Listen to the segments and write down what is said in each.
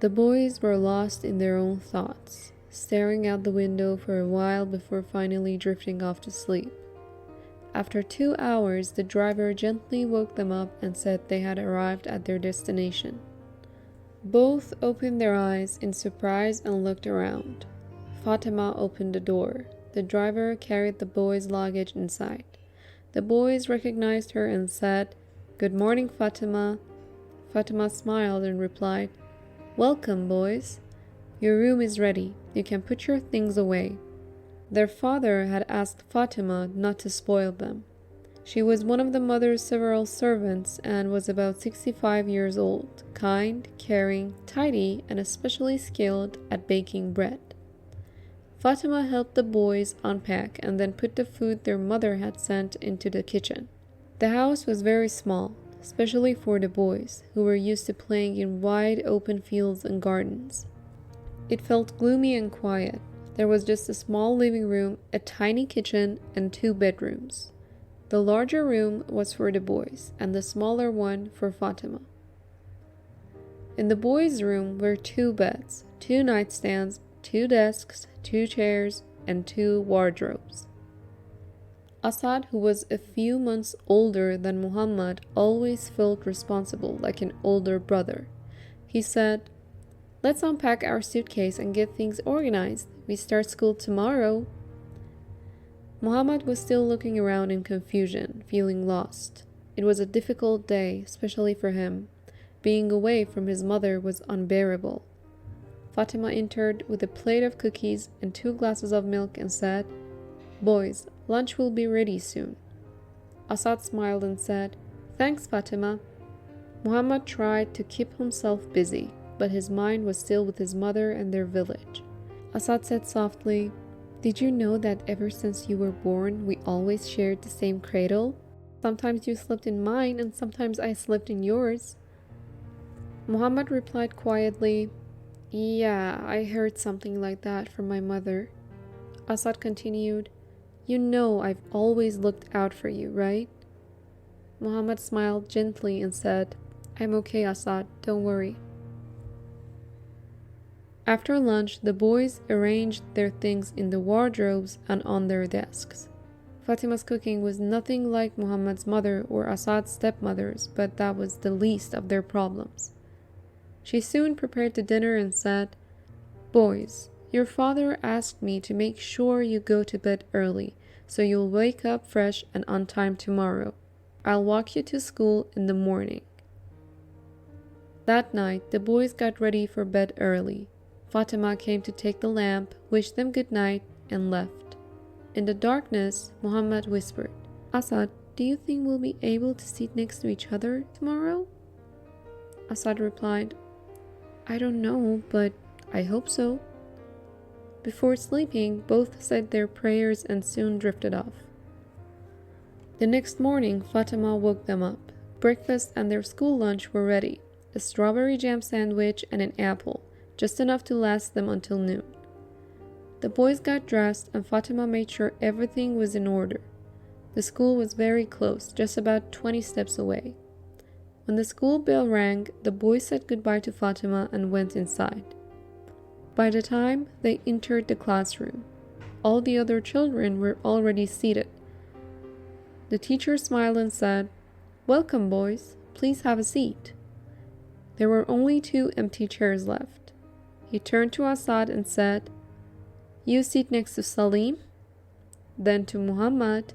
The boys were lost in their own thoughts, staring out the window for a while before finally drifting off to sleep. After 2 hours, the driver gently woke them up and said they had arrived at their destination. Both opened their eyes in surprise and looked around. Fatima opened the door. The driver carried the boys' luggage inside. The boys recognized her and said, "Good morning, Fatima." Fatima smiled and replied, "Welcome, boys. Your room is ready. You can put your things away." Their father had asked Fatima not to spoil them. She was one of the mother's several servants and was about 65 years old, kind, caring, tidy, and especially skilled at baking bread. Fatima helped the boys unpack and then put the food their mother had sent into the kitchen. The house was very small, especially for the boys, who were used to playing in wide open fields and gardens. It felt gloomy and quiet. There was just a small living room, a tiny kitchen, and 2 bedrooms. The larger room was for the boys, and the smaller one for Fatima. In the boys' room were 2 beds, 2 nightstands, 2 desks, 2 chairs, and 2 wardrobes. Asad, who was a few months older than Muhammad, always felt responsible like an older brother. He said, "Let's unpack our suitcase and get things organized. We start school tomorrow." Muhammad was still looking around in confusion, feeling lost. It was a difficult day, especially for him. Being away from his mother was unbearable. Fatima entered with a plate of cookies and 2 glasses of milk and said, "Boys, lunch will be ready soon." Asad smiled and said, "Thanks, Fatima." Muhammad tried to keep himself busy, but his mind was still with his mother and their village. Asad said softly, "Did you know that ever since you were born, we always shared the same cradle? Sometimes you slept in mine and sometimes I slept in yours." Muhammad replied quietly, "Yeah, I heard something like that from my mother." Asad continued, "You know I've always looked out for you, right?" Muhammad smiled gently and said, "I'm okay, Asad, don't worry." After lunch, the boys arranged their things in the wardrobes and on their desks. Fatima's cooking was nothing like Muhammad's mother or Asad's stepmother's, but that was the least of their problems. She soon prepared the dinner and said, "Boys, your father asked me to make sure you go to bed early, so you'll wake up fresh and on time tomorrow. I'll walk you to school in the morning." That night, the boys got ready for bed early. Fatima came to take the lamp, wished them good night, and left. In the darkness, Muhammad whispered, "Asad, do you think we'll be able to sit next to each other tomorrow?" Asad replied, "I don't know, but I hope so." Before sleeping, both said their prayers and soon drifted off. The next morning, Fatima woke them up. Breakfast and their school lunch were ready: a strawberry jam sandwich and an apple, just enough to last them until noon. The boys got dressed and Fatima made sure everything was in order. The school was very close, just about 20 steps away. When the school bell rang, the boys said goodbye to Fatima and went inside. By the time they entered the classroom, all the other children were already seated. The teacher smiled and said, "Welcome, boys. Please have a seat." There were only 2 empty chairs left. He turned to Asad and said, "You sit next to Salim." Then to Muhammad,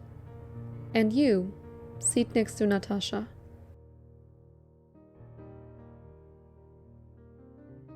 "And you, sit next to Natasha."